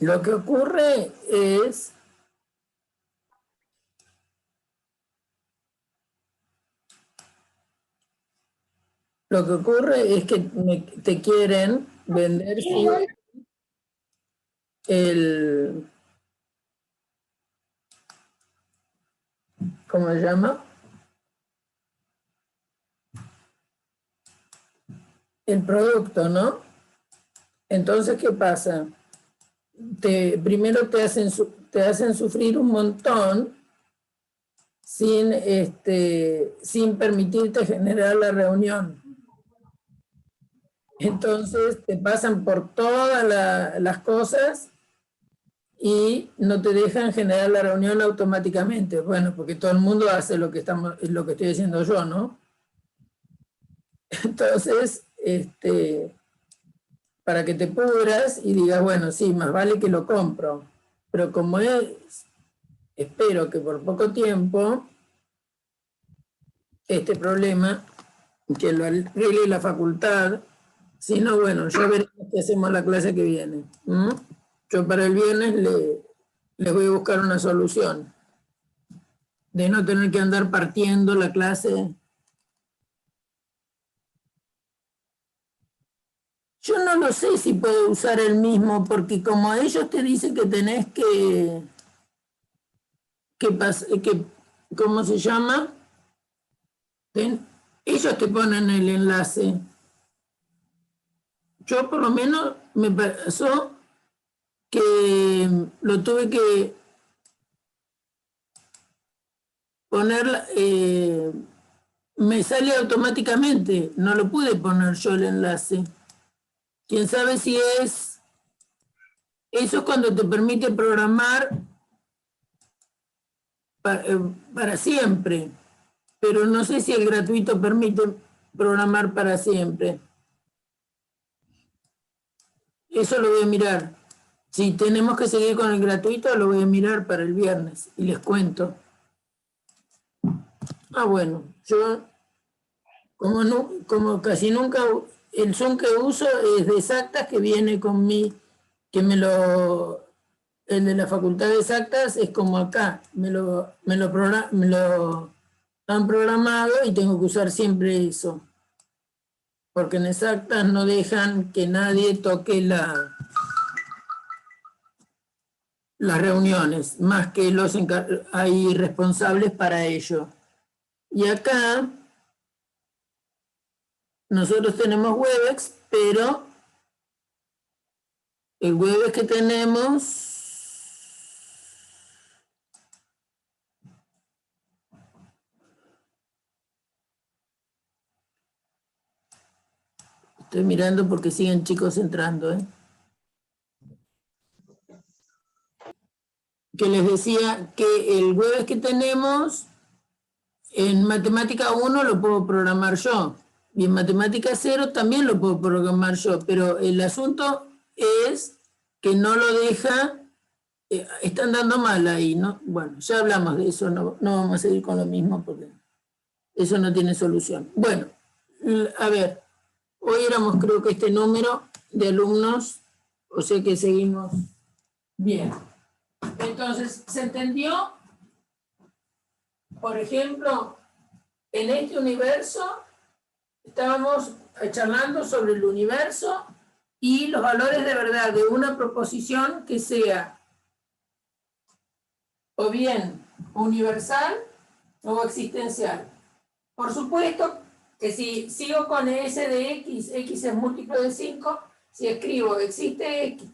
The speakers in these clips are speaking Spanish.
Lo que ocurre es que te quieren vender el, ¿cómo se llama? El producto, ¿no? Entonces, ¿qué pasa? Primero te hacen sufrir un montón sin permitirte generar la reunión. Entonces te pasan por todas las cosas y no te dejan generar la reunión automáticamente. Bueno, porque todo el mundo hace lo que estoy haciendo yo, ¿no? Entonces, para que te pudras y digas, bueno, sí, más vale que lo compro. Pero como espero que por poco tiempo este problema, que lo arregle la facultad, si no, bueno, ya veremos qué hacemos la clase que viene. Yo para el viernes les voy a buscar una solución, de no tener que andar partiendo la clase. Yo no lo sé si puedo usar el mismo, porque como ellos te dicen que tenés que ¿cómo se llama? Ellos te ponen el enlace. Yo por lo menos me pasó que lo tuve que poner, me sale automáticamente, no lo pude poner yo el enlace. Quién sabe si eso es cuando te permite programar para siempre, pero no sé si el gratuito permite programar para siempre. Eso lo voy a mirar. Si tenemos que seguir con el gratuito, lo voy a mirar para el viernes y les cuento. Bueno, yo como casi nunca, el Zoom que uso es de exactas, que viene con el de la Facultad de Exactas es como acá, me lo han programado y tengo que usar siempre eso, porque en Exactas no dejan que nadie toque las reuniones, más que hay responsables para ello. Y acá nosotros tenemos Webex, pero el Webex que tenemos estoy mirando porque siguen chicos entrando, que les decía que el Webex que tenemos en matemática 1 lo puedo programar yo y en matemática 0 también lo puedo programar yo, pero el asunto es que no lo deja, están dando mal ahí, ¿no? Bueno, ya hablamos de eso, no vamos a seguir con lo mismo porque eso no tiene solución. Bueno, a ver, hoy éramos creo que este número de alumnos, o sea que seguimos bien. Entonces, ¿se entendió? Por ejemplo, en este universo estábamos charlando sobre el universo y los valores de verdad de una proposición que sea o bien universal o existencial. Por supuesto que si sigo con S de X, X es múltiplo de 5, si escribo existe X,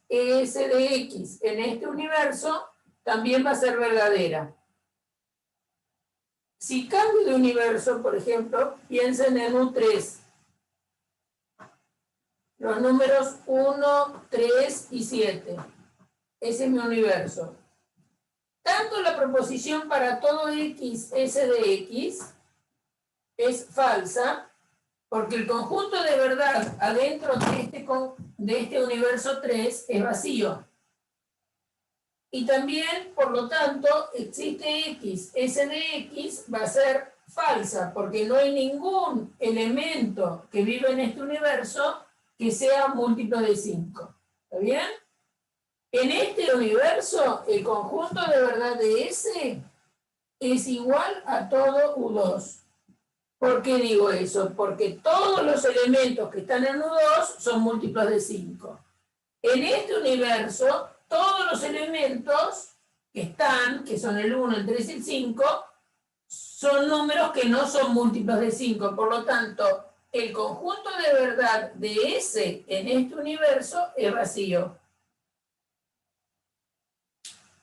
S de X en este universo, también va a ser verdadera. Si cambio de universo, por ejemplo, piensen en un 3. Los números 1, 3 y 7. Ese es mi universo. Tanto la proposición para todo X, S de X, es falsa, porque el conjunto de verdad adentro de este universo 3 es vacío. Y también, por lo tanto, existe X, S de X va a ser falsa, porque no hay ningún elemento que vive en este universo que sea múltiplo de 5. ¿Está bien? En este universo, el conjunto de verdad de S es igual a todo U2. ¿Por qué digo eso? Porque todos los elementos que están en U2 son múltiplos de 5. En este universo, todos los elementos que están, que son el 1, el 3 y el 5, son números que no son múltiplos de 5. Por lo tanto, el conjunto de verdad de S en este universo es vacío.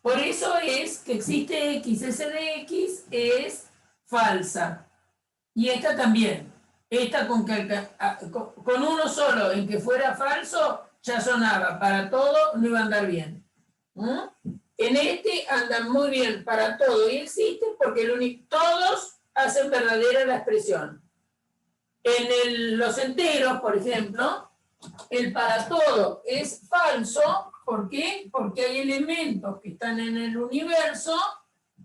Por eso es que existe X, S de X es falsa. Y esta también. Esta con uno solo en que fuera falso ya sonaba. Para todo no iba a andar bien. En este andan muy bien para todo y existe porque todos hacen verdadera la expresión. En los enteros, por ejemplo, el para todo es falso. ¿Por qué? Porque hay elementos que están en el universo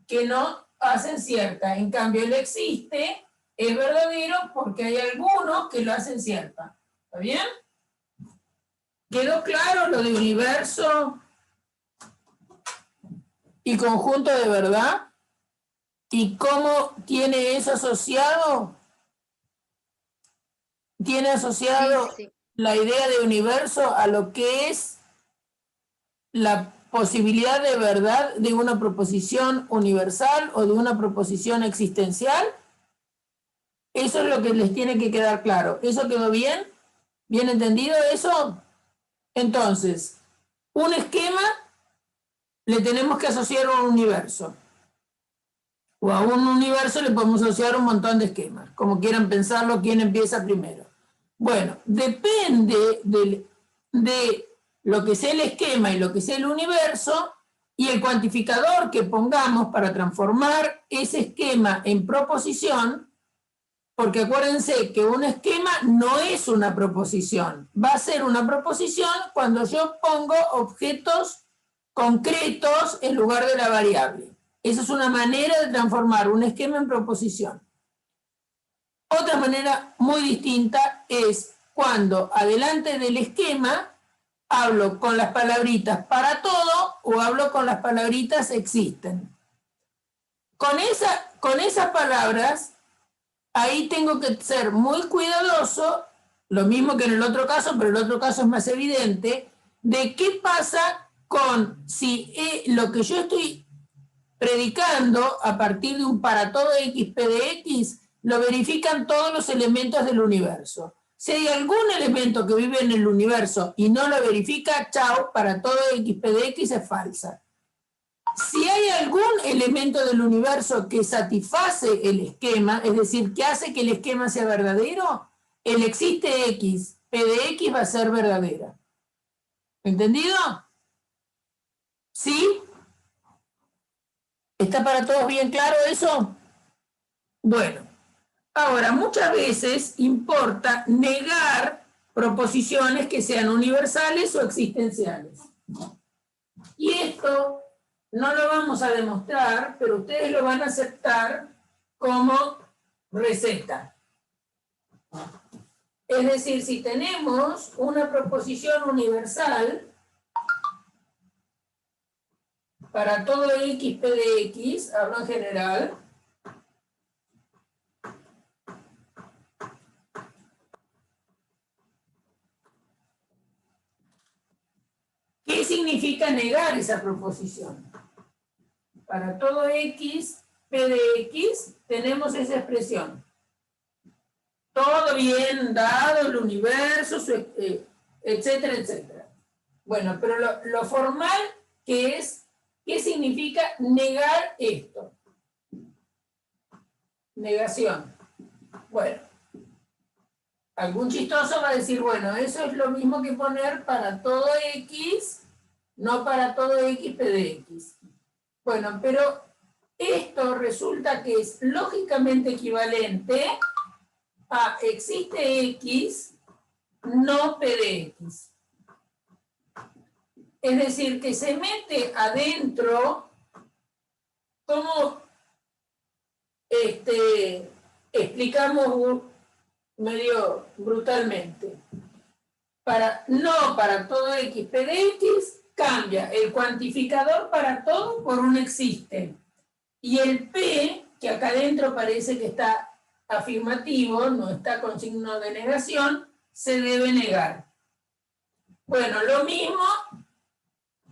que no hacen cierta. En cambio, el existe es verdadero porque hay algunos que lo hacen cierta. ¿Está bien? ¿Quedó claro lo de universo y conjunto de verdad? ¿Y cómo tiene eso asociado? Tiene asociado la idea de universo a lo que es la posibilidad de verdad de una proposición universal o de una proposición existencial. Eso es lo que les tiene que quedar claro. ¿Eso quedó bien? ¿Bien entendido eso? Entonces, un esquema le tenemos que asociar a un universo. O a un universo le podemos asociar un montón de esquemas. Como quieran pensarlo, ¿quién empieza primero? Bueno, depende de lo que sea el esquema y lo que sea el universo y el cuantificador que pongamos para transformar ese esquema en proposición, porque acuérdense que un esquema no es una proposición. Va a ser una proposición cuando yo pongo objetos concretos en lugar de la variable. Esa es una manera de transformar un esquema en proposición. Otra manera muy distinta es cuando adelante del esquema hablo con las palabritas para todo o hablo con las palabritas existen. Con esas palabras, ahí tengo que ser muy cuidadoso, lo mismo que en el otro caso, pero el otro caso es más evidente, de qué pasa con si lo que yo estoy predicando a partir de un para todo X, P de X, lo verifican todos los elementos del universo. Si hay algún elemento que vive en el universo y no lo verifica, chao, para todo X, P de X es falsa. Si hay algún elemento del universo que satisface el esquema, es decir, que hace que el esquema sea verdadero, el existe X, P de X va a ser verdadera. ¿Entendido? ¿Sí? ¿Está para todos bien claro eso? Bueno, ahora muchas veces importa negar proposiciones que sean universales o existenciales. Y esto no lo vamos a demostrar, pero ustedes lo van a aceptar como receta. Es decir, si tenemos una proposición universal para todo X, P de X, hablo en general, ¿qué significa negar esa proposición? Para todo X, P de X, tenemos esa expresión. Todo bien dado, el universo, etcétera, etcétera. Bueno, pero lo formal que es, ¿qué significa negar esto? Negación. Bueno, algún chistoso va a decir, bueno, eso es lo mismo que poner para todo X, no para todo X, P de X. Bueno, pero esto resulta que es lógicamente equivalente a existe X, no P de X. Es decir, que se mete adentro, como explicamos medio brutalmente. no para todo x p de x, cambia el cuantificador para todo por un existe. Y el p, que acá adentro parece que está afirmativo, no está con signo de negación, se debe negar. Bueno, lo mismo,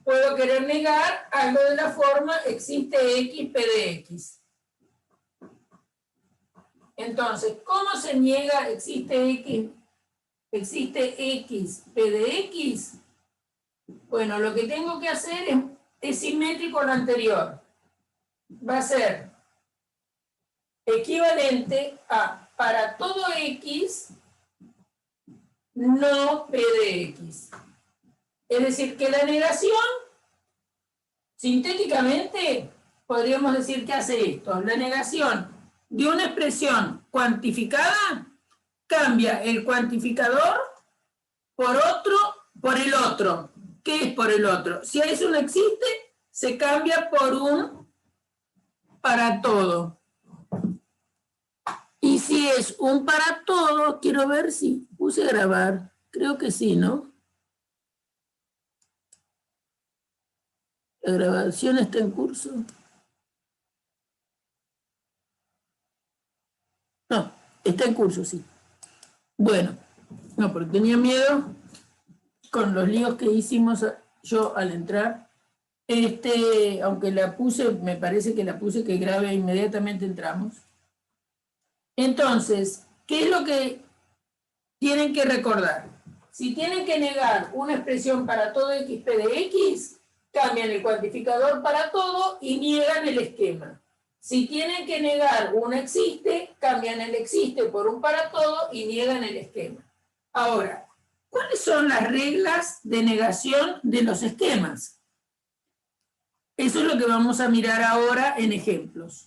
puedo querer negar algo de la forma existe x p de x. Entonces, ¿cómo se niega existe x p de x? Bueno, lo que tengo que hacer es simétrico a lo anterior. Va a ser equivalente a para todo x, no p de x. Es decir, que la negación, sintéticamente, podríamos decir que hace esto. La negación de una expresión cuantificada cambia el cuantificador por el otro. ¿Qué es por el otro? Si eso no existe, se cambia por un para todo. Y si es un para todo, quiero ver si puse a grabar. Creo que sí, ¿no? La grabación está en curso. No, está en curso, sí. Bueno, no, porque tenía miedo con los líos que hicimos yo al entrar. Aunque la puse, me parece que la puse que grabe inmediatamente entramos. Entonces, ¿qué es lo que tienen que recordar? Si tienen que negar una expresión para todo xp de x, cambian el cuantificador para todo y niegan el esquema. Si tienen que negar un existe, cambian el existe por un para todo y niegan el esquema. Ahora, ¿cuáles son las reglas de negación de los esquemas? Eso es lo que vamos a mirar ahora en ejemplos.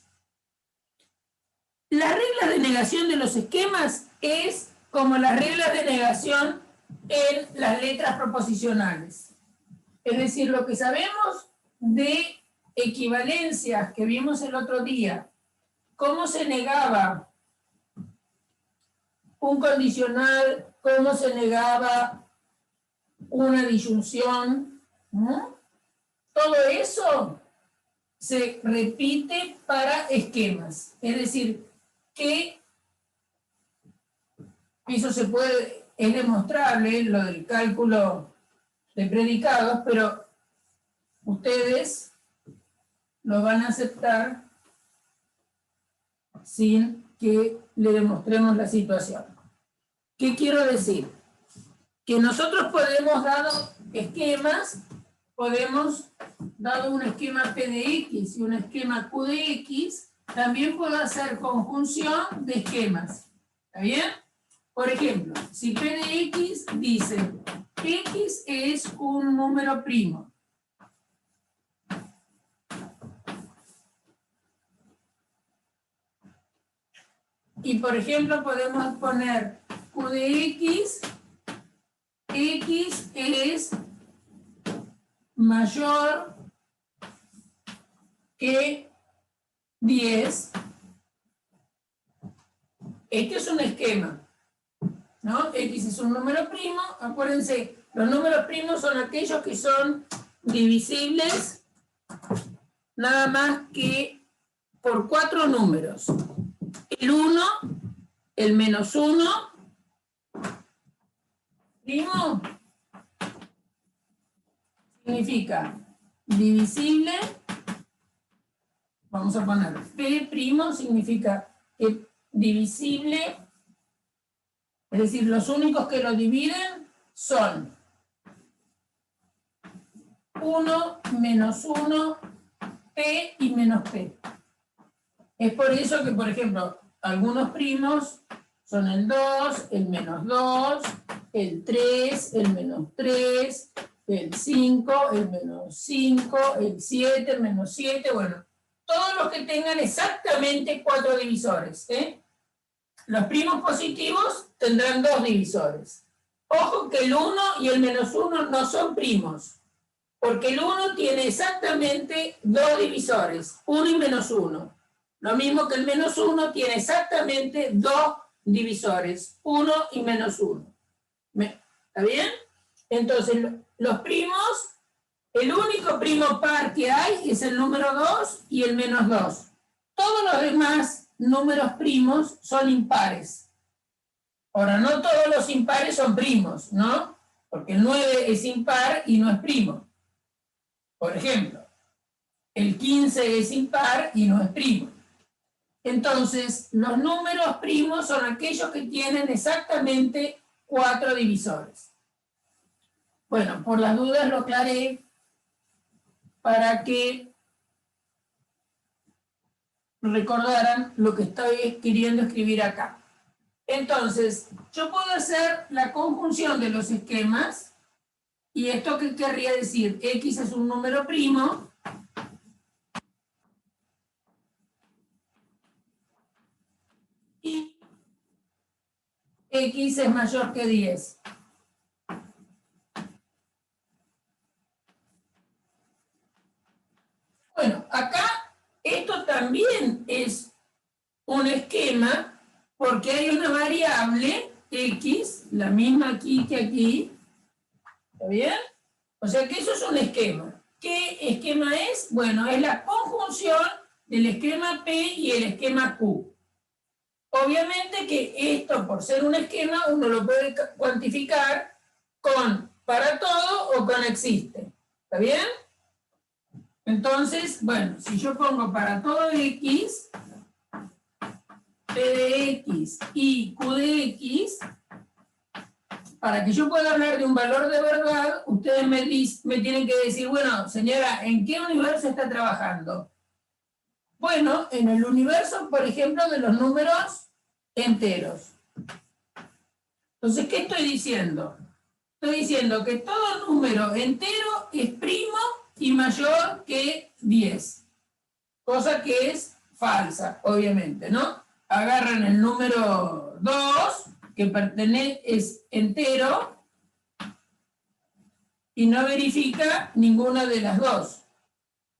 Las reglas de negación de los esquemas es como las reglas de negación en las letras proposicionales. Es decir, lo que sabemos de equivalencias que vimos el otro día, cómo se negaba un condicional, cómo se negaba una disyunción, ¿no? Todo eso se repite para esquemas. Es decir, que eso es demostrable, lo del cálculo de predicados, pero ustedes lo van a aceptar sin que le demostremos la situación. ¿Qué quiero decir? Que nosotros podemos, dado esquemas, dado un esquema P de X y un esquema Q de X, también puedo hacer conjunción de esquemas. ¿Está bien? Por ejemplo, si P de X dice X es un número primo. Y por ejemplo podemos poner Q de X, X es mayor que 10. Este es un esquema, ¿no? X es un número primo. Acuérdense, los números primos son aquellos que son divisibles nada más que por 4 números. El 1, el menos 1, primo, significa divisible. Vamos a poner P primo, significa que divisible, es decir, los únicos que lo dividen son 1, menos 1, P y menos P. Es por eso que, por ejemplo, algunos primos son el 2, el menos 2, el 3, el menos 3, el 5, el menos 5, el 7, el menos 7, bueno, todos los que tengan exactamente 4 divisores, ¿eh? Los primos positivos tendrán 2 divisores. Ojo que el 1 y el menos 1 no son primos, porque el 1 tiene exactamente 2 divisores, 1 y menos 1. Lo mismo que el menos 1 tiene exactamente 2 divisores, 1 y menos 1. ¿Está bien? Entonces, los primos, el único primo par que hay es el número 2 y el menos 2. Todos los demás números primos son impares. Ahora, no todos los impares son primos, ¿no? Porque el 9 es impar y no es primo. Por ejemplo, el 15 es impar y no es primo. Entonces, los números primos son aquellos que tienen exactamente 4 divisores. Bueno, por las dudas lo aclaré para que recordaran lo que estoy queriendo escribir acá. Entonces, yo puedo hacer la conjunción de los esquemas, y esto qué querría decir, X es un número primo, y X es mayor que 10. Bueno, acá esto también es un esquema, porque hay una variable X, la misma aquí que aquí, ¿está bien? O sea que eso es un esquema. ¿Qué esquema es? Bueno, es la conjunción del esquema P y el esquema Q. Obviamente que esto, por ser un esquema, uno lo puede cuantificar con para todo o con existe. ¿Está bien? Entonces, bueno, si yo pongo para todo X, P de X y Q de X, para que yo pueda hablar de un valor de verdad, ustedes me tienen que decir, bueno, señora, ¿en qué universo está trabajando? Bueno, en el universo, por ejemplo, de los números enteros. Entonces, ¿qué estoy diciendo? Estoy diciendo que todo número entero es primo y mayor que 10. Cosa que es falsa, obviamente, ¿no? Agarran el número 2, que es entero, y no verifica ninguna de las dos.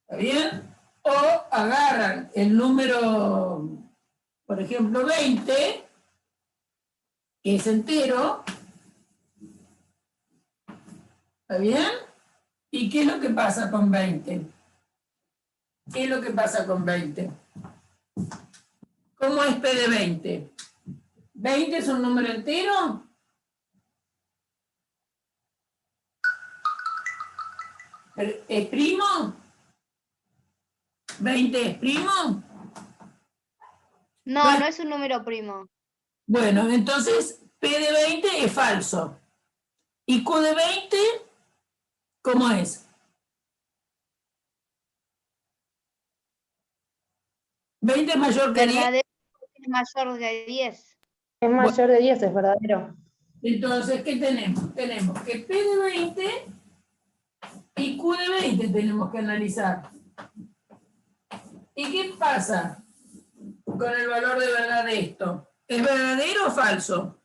¿Está bien? O agarran el número, por ejemplo, 20, que es entero. ¿Está bien? ¿Y qué es lo que pasa con 20? ¿Qué es lo que pasa con 20? ¿Cómo es P de 20? ¿20 es un número entero? ¿Es primo? ¿20 es primo? No, no es un número primo. Bueno, entonces P de 20 es falso. ¿Y Q de 20 cómo es? 20 es mayor que 10. Verdadero es mayor de 10. Es mayor de 10, es verdadero. Entonces, ¿qué tenemos? Tenemos que P de 20 y Q de 20 tenemos que analizar. ¿Y qué pasa con el valor de verdad de esto? ¿Es verdadero o falso?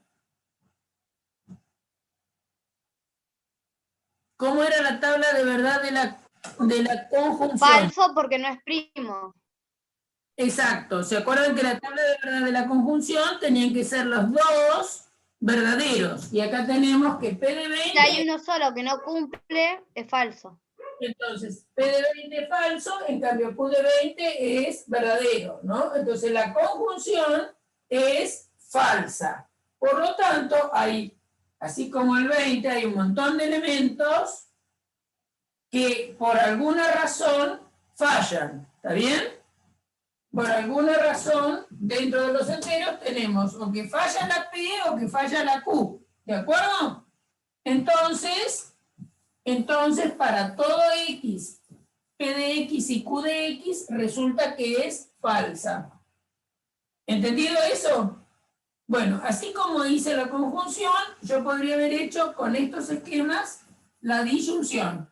¿Cómo era la tabla de verdad de la conjunción? Falso porque no es primo. Exacto. ¿Se acuerdan que la tabla de verdad de la conjunción tenían que ser los dos verdaderos? Y acá tenemos que P de 20... Si hay uno solo que no cumple, es falso. Entonces, P de 20 es falso, en cambio Q de 20 es verdadero, ¿no? Entonces, la conjunción es falsa. Por lo tanto, hay, así como el 20, hay un montón de elementos que por alguna razón fallan, ¿está bien? Por alguna razón, dentro de los enteros tenemos o que falla la P o que falla la Q, ¿de acuerdo? Entonces, para todo X, P de X y Q de X, resulta que es falsa. ¿Entendido eso? Bueno, así como hice la conjunción, yo podría haber hecho con estos esquemas la disyunción.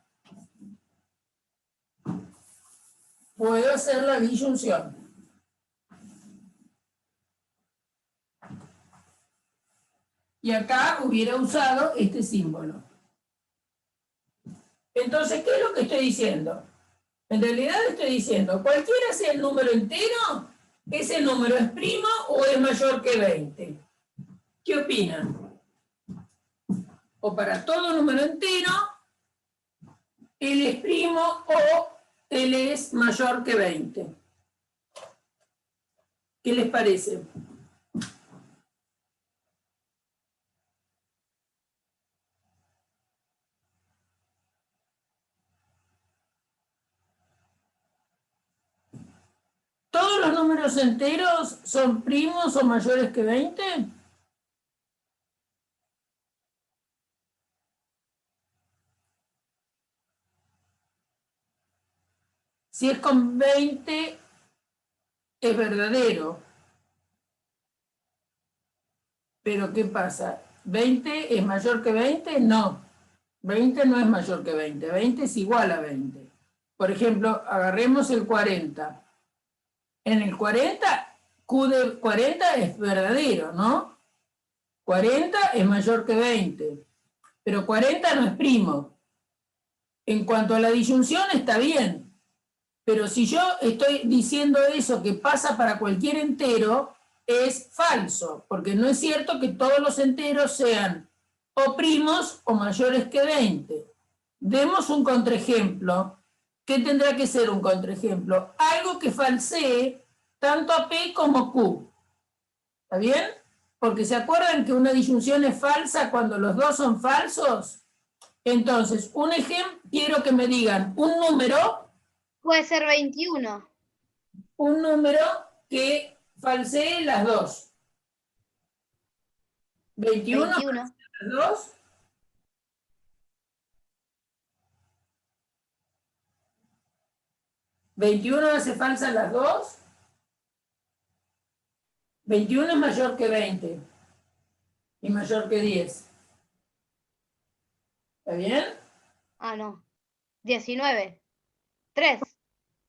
Puedo hacer la disyunción. Y acá hubiera usado este símbolo. Entonces, ¿qué es lo que estoy diciendo? En realidad estoy diciendo, cualquiera sea el número entero, ¿ese número es primo o es mayor que 20? ¿Qué opinan? o para todo número entero, L es primo o L es mayor que 20. ¿Qué les parece? ¿Todos los números enteros son primos o mayores que 20? Si es con 20, es verdadero. Pero ¿qué pasa? ¿20 es mayor que 20? No. 20 no es mayor que 20. 20 es igual a 20. Por ejemplo, agarremos el 40. En el 40, Q de 40 es verdadero, ¿no? 40 es mayor que 20. Pero 40 no es primo. En cuanto a la disyunción, está bien. Pero si yo estoy diciendo eso que pasa para cualquier entero, es falso, porque no es cierto que todos los enteros sean o primos o mayores que 20. Demos un contraejemplo. ¿Qué tendrá que ser un contraejemplo? Algo que falsee tanto a P como Q. ¿Está bien? Porque ¿se acuerdan que una disyunción es falsa cuando los dos son falsos? Entonces, un ejemplo, quiero que me digan un número. Puede ser 21. Un número que falsee las dos. 21 21. las dos. 21 hace falsa las dos. 21 es mayor que 20 y mayor que 10. ¿Está bien? Ah, no. 19. 3,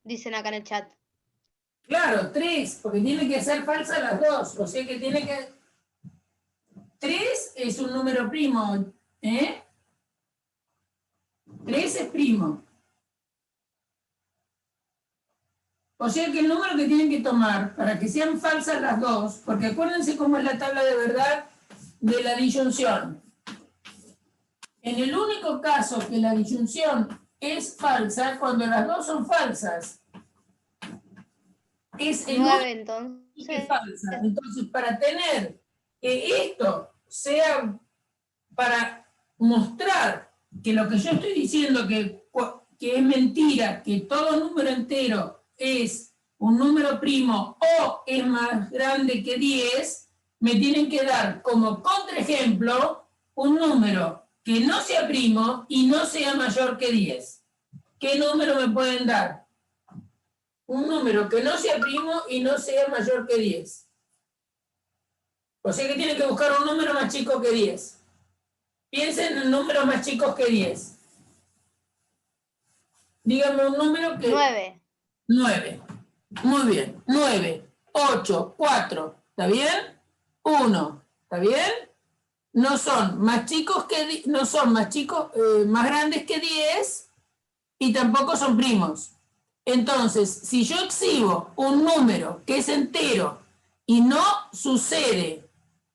dicen acá en el chat. Claro, 3, porque tiene que ser falsa las dos. O sea que tiene que... 3 es un número primo, ¿eh? 3 es primo. O sea que el número que tienen que tomar para que sean falsas las dos, porque acuérdense cómo es la tabla de verdad de la disyunción. En el único caso que la disyunción es falsa, cuando las dos son falsas, es el 9, único que entonces. es falsa. Entonces, para tener que esto sea, para mostrar que lo que yo estoy diciendo que es mentira, que todo número entero es un número primo o es más grande que 10, me tienen que dar como contraejemplo un número que no sea primo y no sea mayor que 10. ¿Qué número me pueden dar? Un número que no sea primo y no sea mayor que 10. O sea que tienen que buscar un número más chico que 10. Piensen en números más chicos que 10. Díganme un número que... 9. 9. Muy bien. 9, 8, 4. ¿Está bien? 1. ¿Está bien? No son más chicos que... No son más chicos, más grandes que 10 y tampoco son primos. Entonces, si yo exhibo un número que es entero y no sucede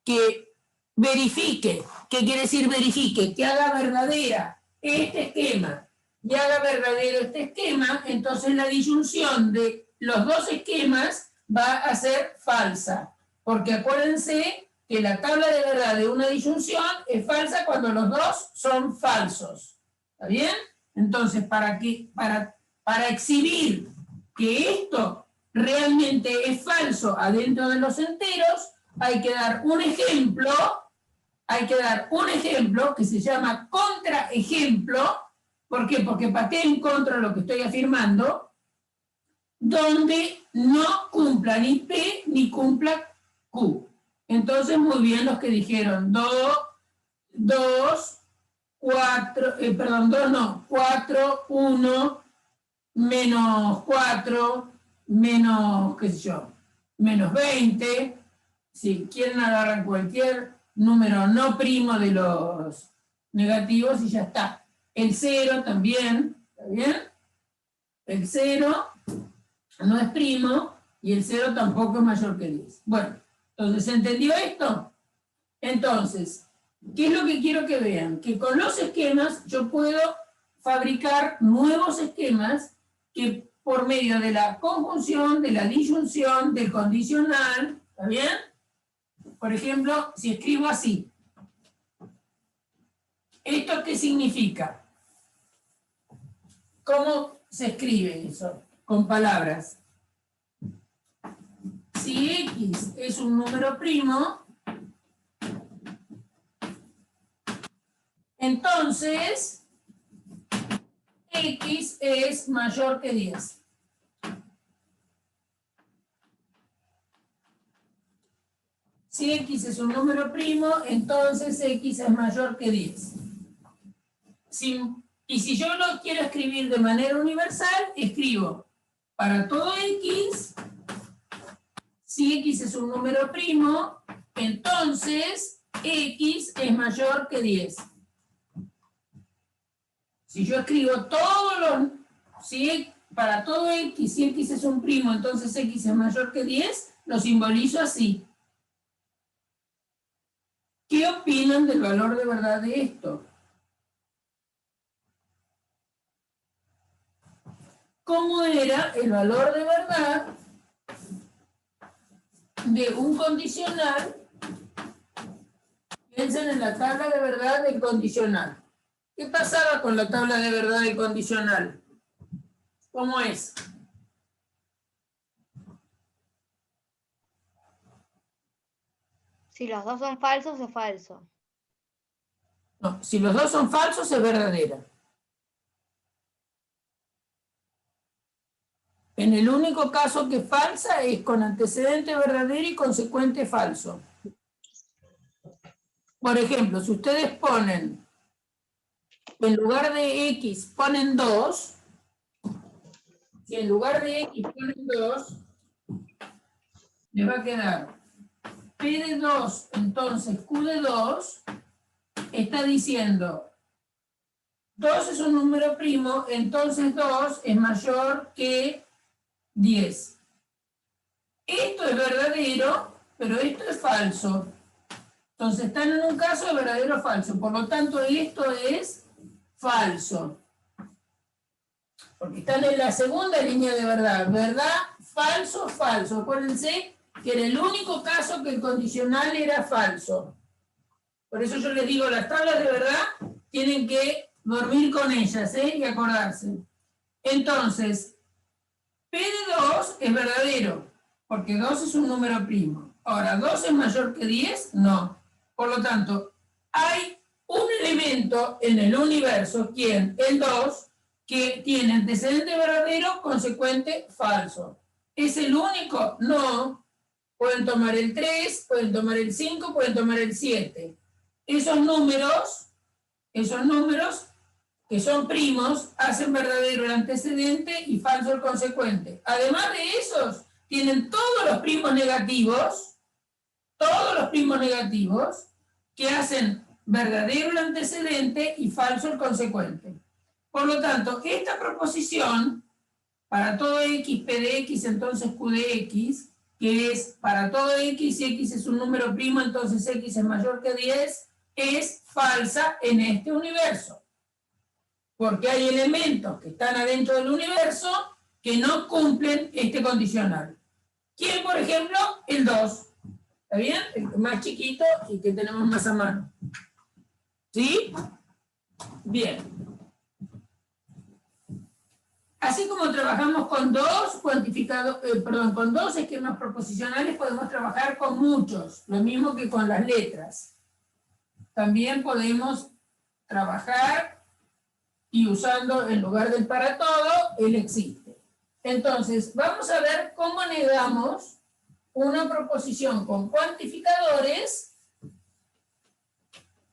que verifique, ¿qué quiere decir verifique? Que haga verdadera este esquema y haga verdadero este esquema, entonces la disyunción de los dos esquemas va a ser falsa. Porque acuérdense que la tabla de verdad de una disyunción es falsa cuando los dos son falsos. ¿Está bien? Entonces, para exhibir que esto realmente es falso adentro de los enteros, hay que dar un ejemplo, que se llama contraejemplo. ¿Por qué? Porque patea en contra de lo que estoy afirmando, donde no cumpla ni P ni cumpla Q. Entonces, muy bien los que dijeron 4, 1, menos 4, menos, qué sé yo, menos 20. Si quieren agarrar cualquier número no primo de los negativos y ya está. El 0 también, ¿está bien? El 0 no es primo y el 0 tampoco es mayor que 10. Bueno, entonces, ¿se entendió esto? Entonces, ¿Qué es lo que quiero que vean? Que con los esquemas yo puedo fabricar nuevos esquemas que por medio de la conjunción, de la disyunción, del condicional, ¿está bien? Por ejemplo, si escribo así, ¿esto qué significa? ¿Cómo se escribe eso? Con palabras. Si X es un número primo, entonces X es mayor que 10. Si X es un número primo, entonces X es mayor que 10. Y si yo lo quiero escribir de manera universal, escribo para todo X, si X es un número primo, entonces X es mayor que 10. Si yo escribo todos los... para todo X, si X es un primo, entonces X es mayor que 10, lo simbolizo así. ¿Qué opinan del valor de verdad de esto? ¿Cómo era el valor de verdad de un condicional? Piensen en la tabla de verdad del condicional. ¿Qué pasaba con la tabla de verdad del condicional? ¿Cómo es? Si los dos son falsos, es falso. No, si los dos son falsos, es verdadera. En el único caso que es falsa es con antecedente verdadero y consecuente falso. Por ejemplo, si ustedes ponen, en lugar de X ponen 2, si en lugar de X ponen 2, les va a quedar P de 2, entonces Q de 2, está diciendo 2 es un número primo, entonces 2 es mayor que 10. Esto es verdadero, pero esto es falso. Entonces están en un caso de verdadero o falso. Por lo tanto, esto es falso. Porque están en la segunda línea de verdad. ¿Verdad? Falso, falso. Acuérdense que era el único caso que el condicional era falso. Por eso yo les digo, las tablas de verdad tienen que dormir con ellas, y acordarse. Entonces, P de 2 es verdadero, porque 2 es un número primo. Ahora, ¿2 es mayor que 10? No. Por lo tanto, hay un elemento en el universo, ¿quién? El 2, que tiene antecedente verdadero, consecuente falso. ¿Es el único? No. Pueden tomar el 3, pueden tomar el 5, pueden tomar el 7. Esos números que son primos, hacen verdadero el antecedente y falso el consecuente. Además de esos, tienen todos los primos negativos, que hacen verdadero el antecedente y falso el consecuente. Por lo tanto, esta proposición, para todo X, P de X, entonces Q de X, que es para todo X, si X es un número primo, entonces X es mayor que 10, es falsa en este universo. Porque hay elementos que están adentro del universo que no cumplen este condicional. ¿Quién, por ejemplo? El 2. ¿Está bien? El más chiquito y que tenemos más a mano. ¿Sí? Bien. Así como trabajamos con con dos esquemas proposicionales, podemos trabajar con muchos, lo mismo que con las letras. También podemos trabajar y usando en lugar del para todo, el existe. Entonces, vamos a ver cómo negamos una proposición con cuantificadores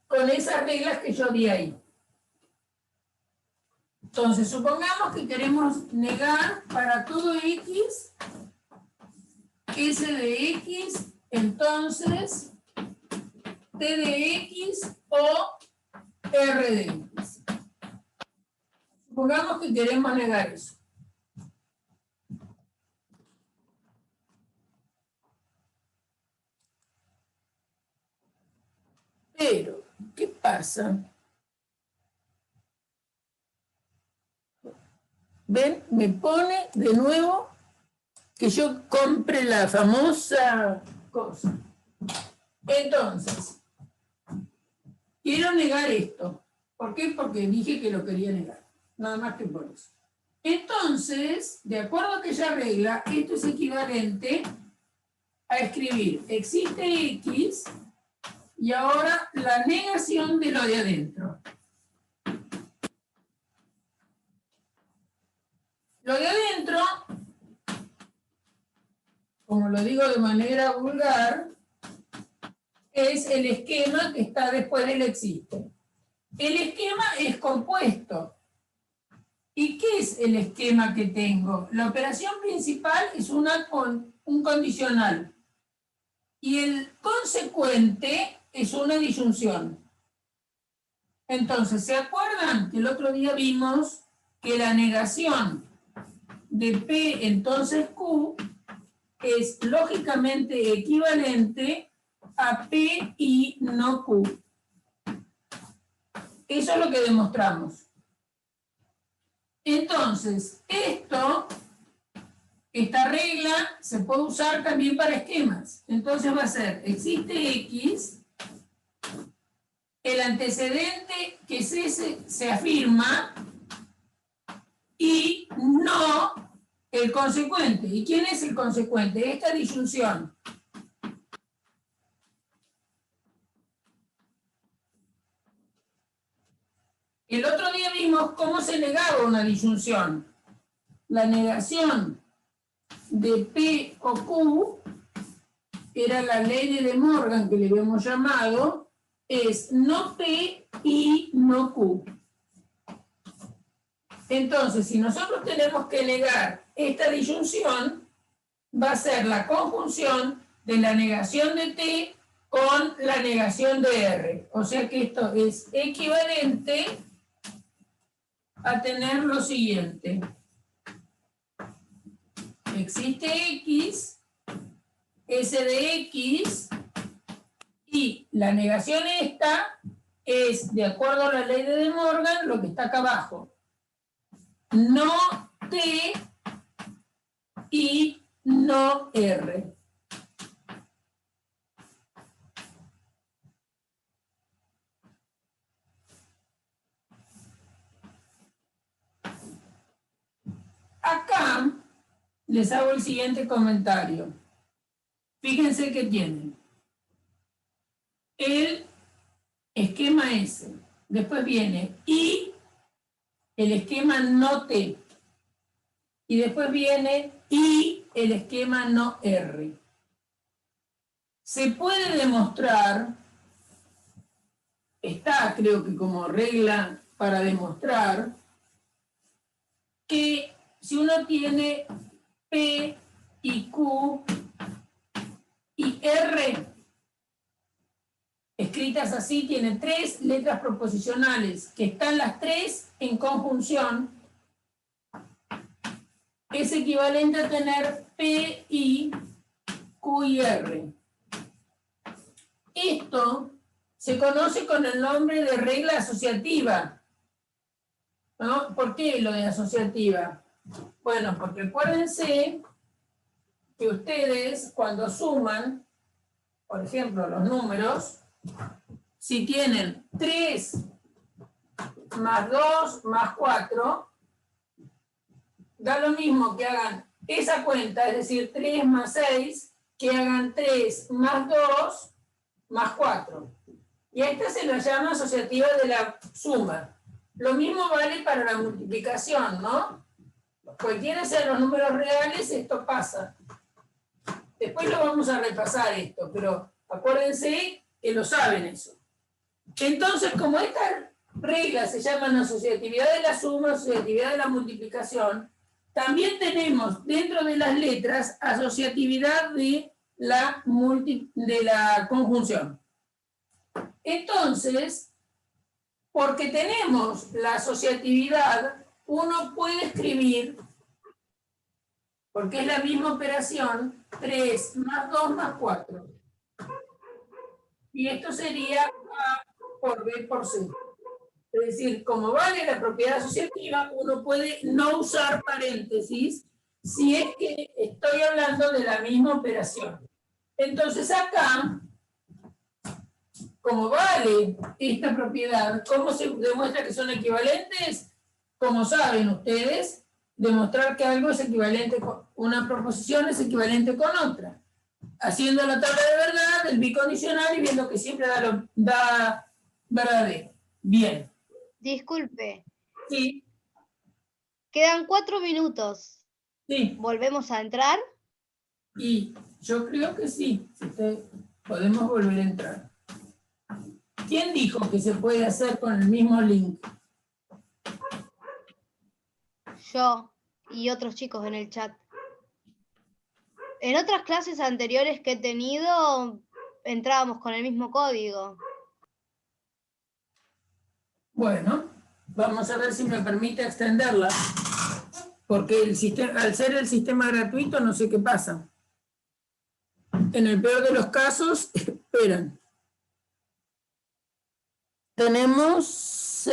con esas reglas que yo di ahí. Entonces, supongamos que queremos negar para todo X, S de X, entonces T de X o R de X. Supongamos que queremos negar eso. Pero pasa? ¿Ven? Me pone de nuevo que yo compre la famosa cosa. Entonces, quiero negar esto. ¿Por qué? Porque dije que lo quería negar. Nada más que por eso. Entonces, de acuerdo a aquella regla, esto es equivalente a escribir existe X y ahora la negación de lo de adentro. Lo de adentro, como lo digo de manera vulgar, es el esquema que está después del existe. El esquema es compuesto. ¿Y qué es el esquema que tengo? La operación principal es un condicional. Y el consecuente es una disyunción. Entonces, ¿se acuerdan que el otro día vimos que la negación de P entonces Q es lógicamente equivalente a P y no Q? Eso es lo que demostramos. Entonces, esta regla se puede usar también para esquemas. Entonces va a ser, existe X, el antecedente que es ese se afirma y no el consecuente. ¿Y quién es el consecuente? Esta disyunción. El otro día vimos cómo se negaba una disyunción. La negación de P o Q, era la ley de Morgan que le habíamos llamado, es no P y no Q. Entonces, si nosotros tenemos que negar esta disyunción, va a ser la conjunción de la negación de T con la negación de R. O sea que esto es equivalente a tener lo siguiente. Existe X, S de X, y la negación esta es, de acuerdo a la ley de Morgan, lo que está acá abajo. No T y no R. Acá les hago el siguiente comentario. Fíjense que tienen el esquema S. Después viene I, el esquema no T. Y después viene I, el esquema no R. Se puede demostrar, está creo que como regla para demostrar, que si uno tiene P y Q y R escritas así, tiene tres letras proposicionales que están las tres en conjunción, es equivalente a tener P, I, Q y R. Esto se conoce con el nombre de regla asociativa, ¿no? ¿Por qué lo de asociativa? Bueno, porque acuérdense que ustedes cuando suman, por ejemplo, los números, si tienen 3 más 2 más 4, da lo mismo que hagan esa cuenta, es decir, 3 más 6, que hagan 3 más 2 más 4. Y a esta se la llama asociativa de la suma. Lo mismo vale para la multiplicación, ¿no? Cualquiera sean los números reales, esto pasa. Después lo vamos a repasar esto, pero acuérdense que lo saben eso. Entonces, como estas reglas se llaman asociatividad de la suma, asociatividad de la multiplicación, también tenemos dentro de las letras asociatividad de la conjunción. Entonces, porque tenemos la asociatividad, uno puede escribir, porque es la misma operación, 3 más 2 más 4. Y esto sería por B por C. Es decir, como vale la propiedad asociativa, uno puede no usar paréntesis si es que estoy hablando de la misma operación. Entonces acá, como vale esta propiedad, ¿cómo se demuestra que son equivalentes? Como saben ustedes, demostrar que algo es equivalente con una proposición es equivalente con otra. Haciendo la tabla de verdad, el bicondicional y viendo que siempre da verdadero. Bien. Disculpe, Sí, quedan 4 minutos. sí. ¿Volvemos a entrar? Y yo creo que sí. Podemos volver a entrar. ¿Quién dijo que se puede hacer con el mismo link? Yo y otros chicos en el chat. En otras clases anteriores que he tenido, entrábamos con el mismo código. Bueno, vamos a ver si me permite extenderla. Porque el sistema, al ser el sistema gratuito, no sé qué pasa. En el peor de los casos, esperan. Tenemos,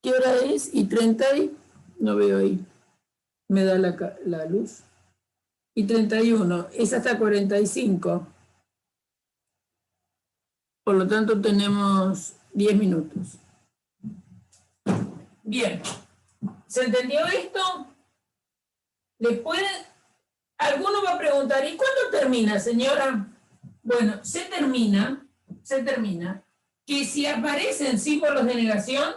¿qué hora es? Y 30 y, no veo ahí, me da la luz. Y 31, es hasta 45. Por lo tanto, tenemos 10 minutos. Bien, ¿se entendió esto? Alguno va a preguntar, ¿y cuándo termina, señora? Bueno, se termina que si aparecen símbolos de negación,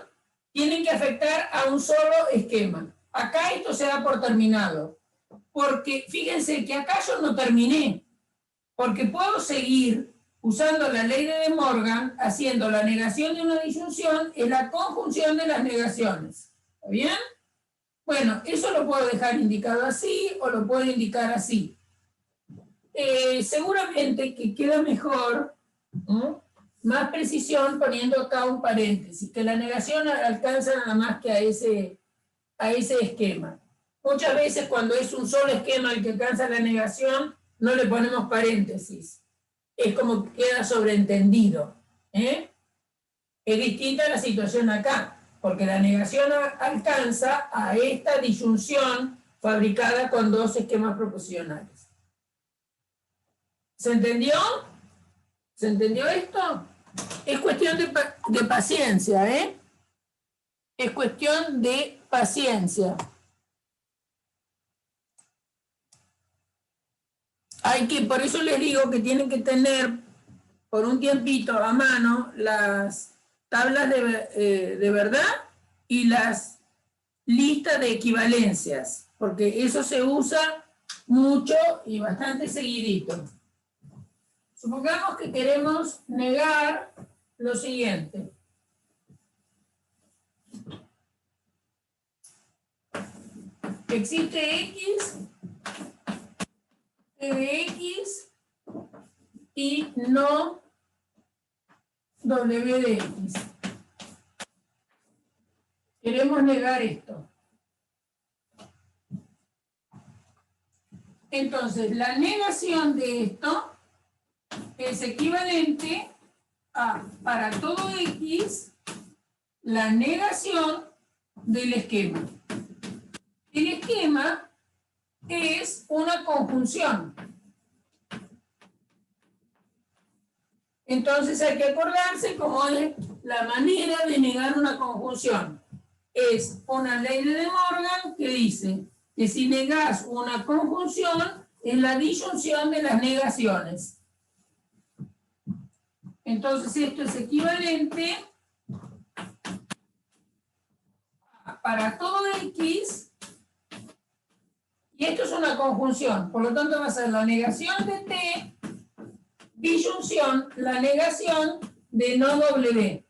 tienen que afectar a un solo esquema. Acá esto se da por terminado, porque fíjense que acá yo no terminé, porque puedo seguir usando la ley de De Morgan, haciendo la negación de una disyunción en la conjunción de las negaciones. ¿Está bien? Bueno, eso lo puedo dejar indicado así o lo puedo indicar así. Seguramente que queda mejor, más precisión poniendo acá un paréntesis, que la negación alcanza nada más que a ese esquema. Muchas veces cuando es un solo esquema el que alcanza la negación, no le ponemos paréntesis. Es como que queda sobreentendido. Es distinta la situación acá, porque la negación alcanza a esta disyunción fabricada con dos esquemas proposicionales. ¿Se entendió? ¿Se entendió esto? Es cuestión de paciencia, ¿eh? Es cuestión de paciencia. Por eso les digo que tienen que tener por un tiempito a mano las tablas de verdad y las listas de equivalencias, porque eso se usa mucho y bastante seguidito. Supongamos que queremos negar lo siguiente. Existe X, T de X y no W de X. Queremos negar esto. Entonces, la negación de esto es equivalente a, para todo X, la negación del esquema. El esquema es una conjunción. Entonces hay que acordarse cómo es la manera de negar una conjunción. Es una ley de De Morgan que dice que si negás una conjunción es la disyunción de las negaciones. Entonces esto es equivalente a, para todo X, y esto es una conjunción, por lo tanto va a ser la negación de T, disyunción, la negación de no W.